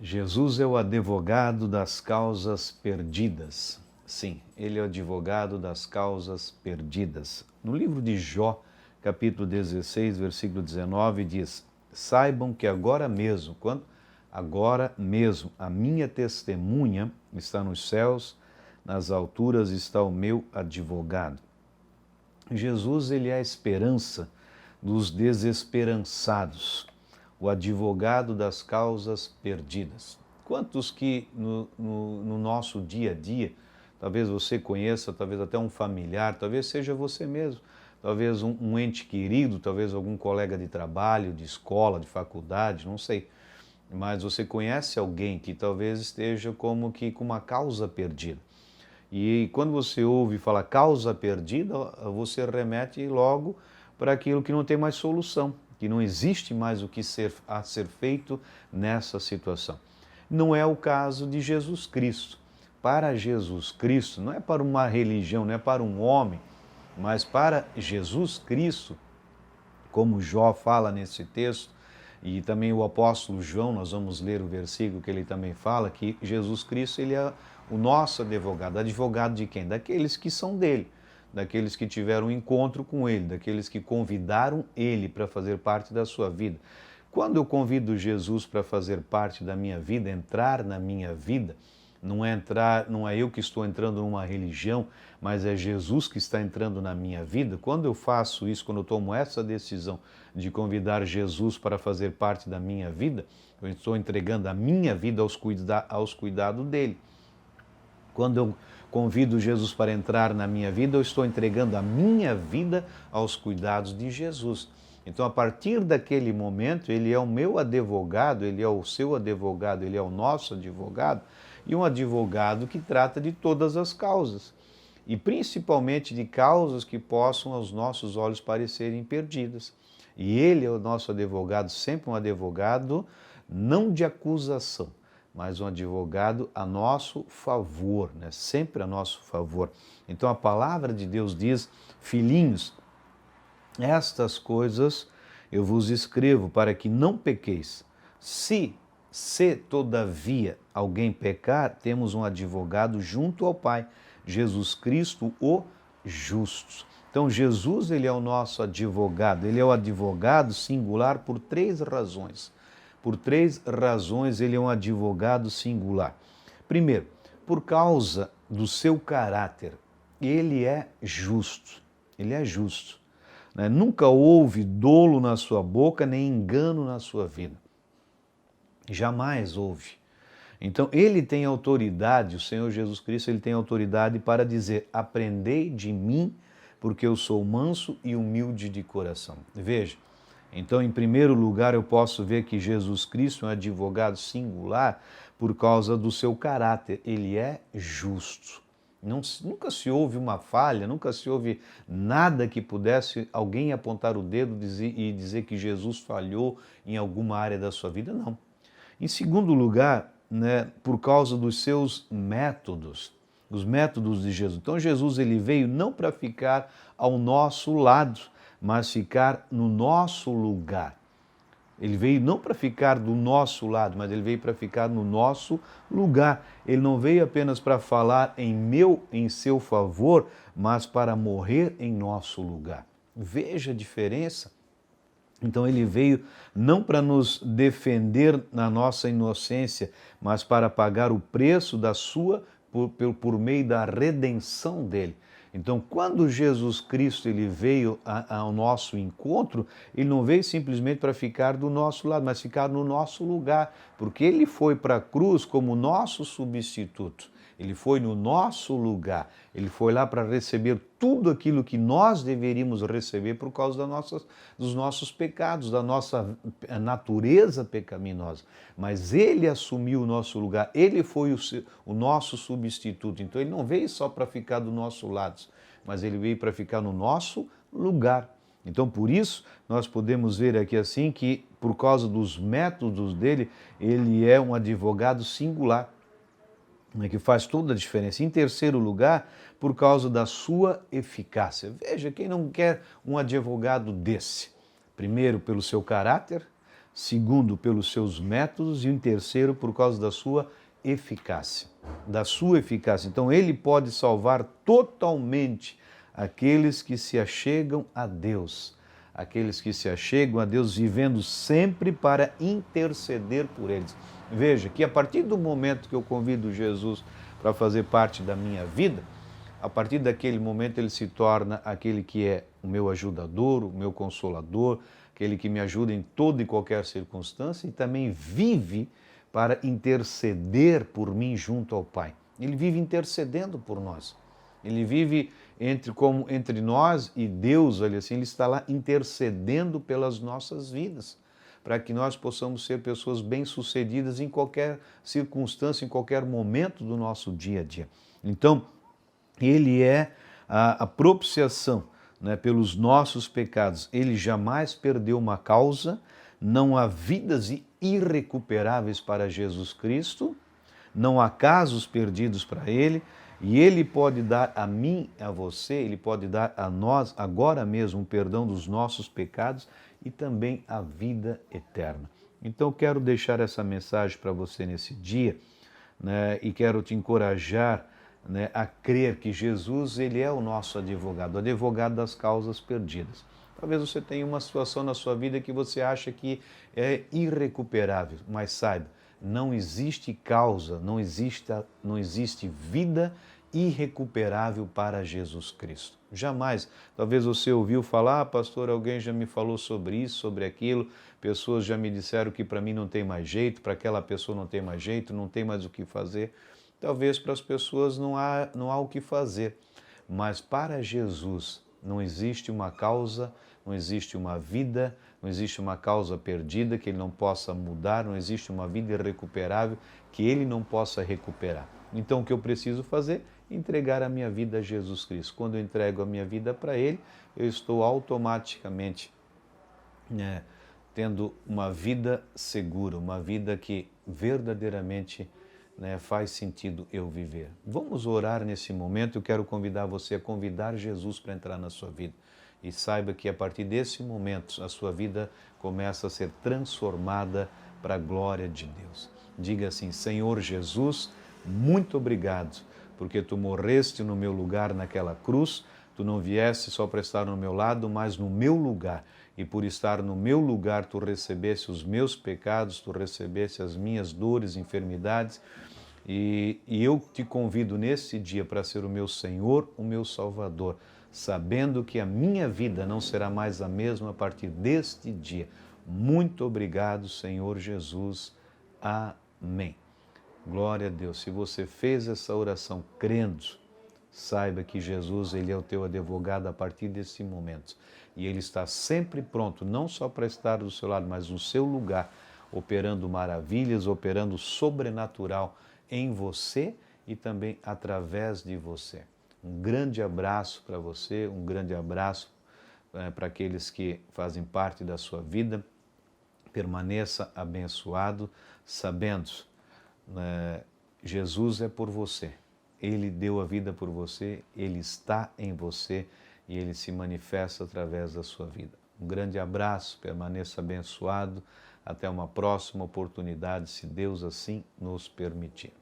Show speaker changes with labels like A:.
A: Jesus é o advogado das causas perdidas. Sim, ele é o advogado das causas perdidas. No livro de Jó, capítulo 16, versículo 19, diz: Saibam que agora mesmo, agora mesmo, a minha testemunha está nos céus, nas alturas está o meu advogado. Jesus, ele é a esperança dos desesperançados, o advogado das causas perdidas. Quantos que no nosso dia a dia, talvez você conheça, talvez até um familiar, talvez seja você mesmo, talvez um ente querido, talvez algum colega de trabalho, de escola, de faculdade, não sei. Mas você conhece alguém que talvez esteja como que com uma causa perdida. E quando você ouve falar causa perdida, você remete logo para aquilo que não tem mais solução, que não existe mais o que a ser feito nessa situação. Não é o caso de Jesus Cristo. Para Jesus Cristo, não é para uma religião, não é para um homem, mas para Jesus Cristo, como Jó fala nesse texto, e também o apóstolo João, nós vamos ler o versículo que ele também fala, que Jesus Cristo, ele é o nosso advogado. Advogado de quem? Daqueles que são dele, daqueles que tiveram um encontro com ele, daqueles que convidaram ele para fazer parte da sua vida. Quando eu convido Jesus para fazer parte da minha vida, entrar na minha vida, não é eu que estou entrando numa religião, mas é Jesus que está entrando na minha vida. Quando eu faço isso, quando eu tomo essa decisão de convidar Jesus para fazer parte da minha vida, eu estou entregando a minha vida aos cuidados dele. Quando eu convido Jesus para entrar na minha vida, eu estou entregando a minha vida aos cuidados de Jesus. Então, a partir daquele momento, ele é o meu advogado, ele é o seu advogado, ele é o nosso advogado, e um advogado que trata de todas as causas, e principalmente de causas que possam aos nossos olhos parecerem perdidas. E ele é o nosso advogado, sempre um advogado não de acusação, mas um advogado a nosso favor, né? Sempre a nosso favor. Então a palavra de Deus diz: filhinhos, estas coisas eu vos escrevo para que não pequeis. Se todavia alguém pecar, temos um advogado junto ao Pai, Jesus Cristo, o justo. Então Jesus, ele é o nosso advogado, ele é o advogado singular por três razões. Por três razões ele é um advogado singular. Primeiro, por causa do seu caráter, ele é justo. Ele é justo. Né? Nunca houve dolo na sua boca, nem engano na sua vida. Jamais houve. Então, ele tem autoridade, o Senhor Jesus Cristo, ele tem autoridade para dizer: aprendei de mim, porque eu sou manso e humilde de coração. Veja, então, em primeiro lugar, eu posso ver que Jesus Cristo é um advogado singular por causa do seu caráter. Ele é justo. Nunca se houve uma falha, nunca se houve nada que pudesse alguém apontar o dedo e dizer que Jesus falhou em alguma área da sua vida, não. Em segundo lugar, né, por causa dos seus métodos, os métodos de Jesus. Então Jesus, ele veio não para ficar ao nosso lado, mas ficar no nosso lugar. Ele veio não para ficar do nosso lado, mas ele veio para ficar no nosso lugar. Ele não veio apenas para falar em seu favor, mas para morrer em nosso lugar. Veja a diferença. Então ele veio não para nos defender na nossa inocência, mas para pagar o preço da sua por meio da redenção dele. Então, quando Jesus Cristo ele veio ao nosso encontro, ele não veio simplesmente para ficar do nosso lado, mas ficar no nosso lugar, porque ele foi para a cruz como nosso substituto. Ele foi no nosso lugar, ele foi lá para receber tudo aquilo que nós deveríamos receber por causa dos nossos pecados, da nossa natureza pecaminosa. Mas ele assumiu o nosso lugar, ele foi o nosso substituto. Então ele não veio só para ficar do nosso lado, mas ele veio para ficar no nosso lugar. Então, por isso, nós podemos ver aqui assim que, por causa dos métodos dele, ele é um advogado singular, que faz toda a diferença. Em terceiro lugar, por causa da sua eficácia. Veja, quem não quer um advogado desse? Primeiro, pelo seu caráter, segundo pelos seus métodos e em terceiro por causa da sua eficácia, Então ele pode salvar totalmente aqueles que se achegam a Deus, vivendo sempre para interceder por eles. Veja que a partir do momento que eu convido Jesus para fazer parte da minha vida, a partir daquele momento ele se torna aquele que é o meu ajudador, o meu consolador, aquele que me ajuda em toda e qualquer circunstância e também vive para interceder por mim junto ao Pai. Ele vive intercedendo por nós. Ele vive entre nós e Deus, olha assim, ele está lá intercedendo pelas nossas vidas, para que nós possamos ser pessoas bem-sucedidas em qualquer circunstância, em qualquer momento do nosso dia a dia. Então, ele é a propiciação, né, pelos nossos pecados. Ele jamais perdeu uma causa, não há vidas irrecuperáveis para Jesus Cristo, não há casos perdidos para ele, e ele pode dar a mim, a você, ele pode dar a nós agora mesmo o perdão dos nossos pecados e também a vida eterna. Então eu quero deixar essa mensagem para você nesse dia, né, e quero te encorajar, né, a crer que Jesus ele é o nosso advogado das causas perdidas. Talvez você tenha uma situação na sua vida que você acha que é irrecuperável, mas saiba, não existe causa, não existe vida irrecuperável para Jesus Cristo. Jamais. Talvez você ouviu falar, pastor, alguém já me falou sobre isso, sobre aquilo, pessoas já me disseram que para mim não tem mais jeito, para aquela pessoa não tem mais jeito, não tem mais o que fazer. Talvez para as pessoas não há o que fazer, mas para Jesus não existe uma causa, não existe uma vida, não existe uma causa perdida que ele não possa mudar, não existe uma vida irrecuperável que ele não possa recuperar. Então o que eu preciso fazer? Entregar a minha vida a Jesus Cristo. Quando eu entrego a minha vida para ele, eu estou automaticamente tendo uma vida segura, uma vida que verdadeiramente faz sentido eu viver. Vamos orar nesse momento. Eu quero convidar você a convidar Jesus para entrar na sua vida. E saiba que a partir desse momento a sua vida começa a ser transformada para a glória de Deus. Diga assim: Senhor Jesus, muito obrigado, porque tu morreste no meu lugar naquela cruz, tu não vieste só para estar no meu lado, mas no meu lugar. E por estar no meu lugar, tu recebeste os meus pecados, tu recebeste as minhas dores, enfermidades. E eu te convido nesse dia para ser o meu Senhor, o meu Salvador, sabendo que a minha vida não será mais a mesma a partir deste dia. Muito obrigado, Senhor Jesus. Amém. Glória a Deus. Se você fez essa oração crendo, saiba que Jesus ele é o teu advogado a partir desse momento. E ele está sempre pronto, não só para estar do seu lado, mas no seu lugar, operando maravilhas, operando sobrenatural em você e também através de você. Um grande abraço para você, um grande abraço para aqueles que fazem parte da sua vida. Permaneça abençoado, sabendo, Jesus é por você. Ele deu a vida por você, Ele está em você e Ele se manifesta através da sua vida. Um grande abraço, permaneça abençoado. Até uma próxima oportunidade, se Deus assim nos permitir.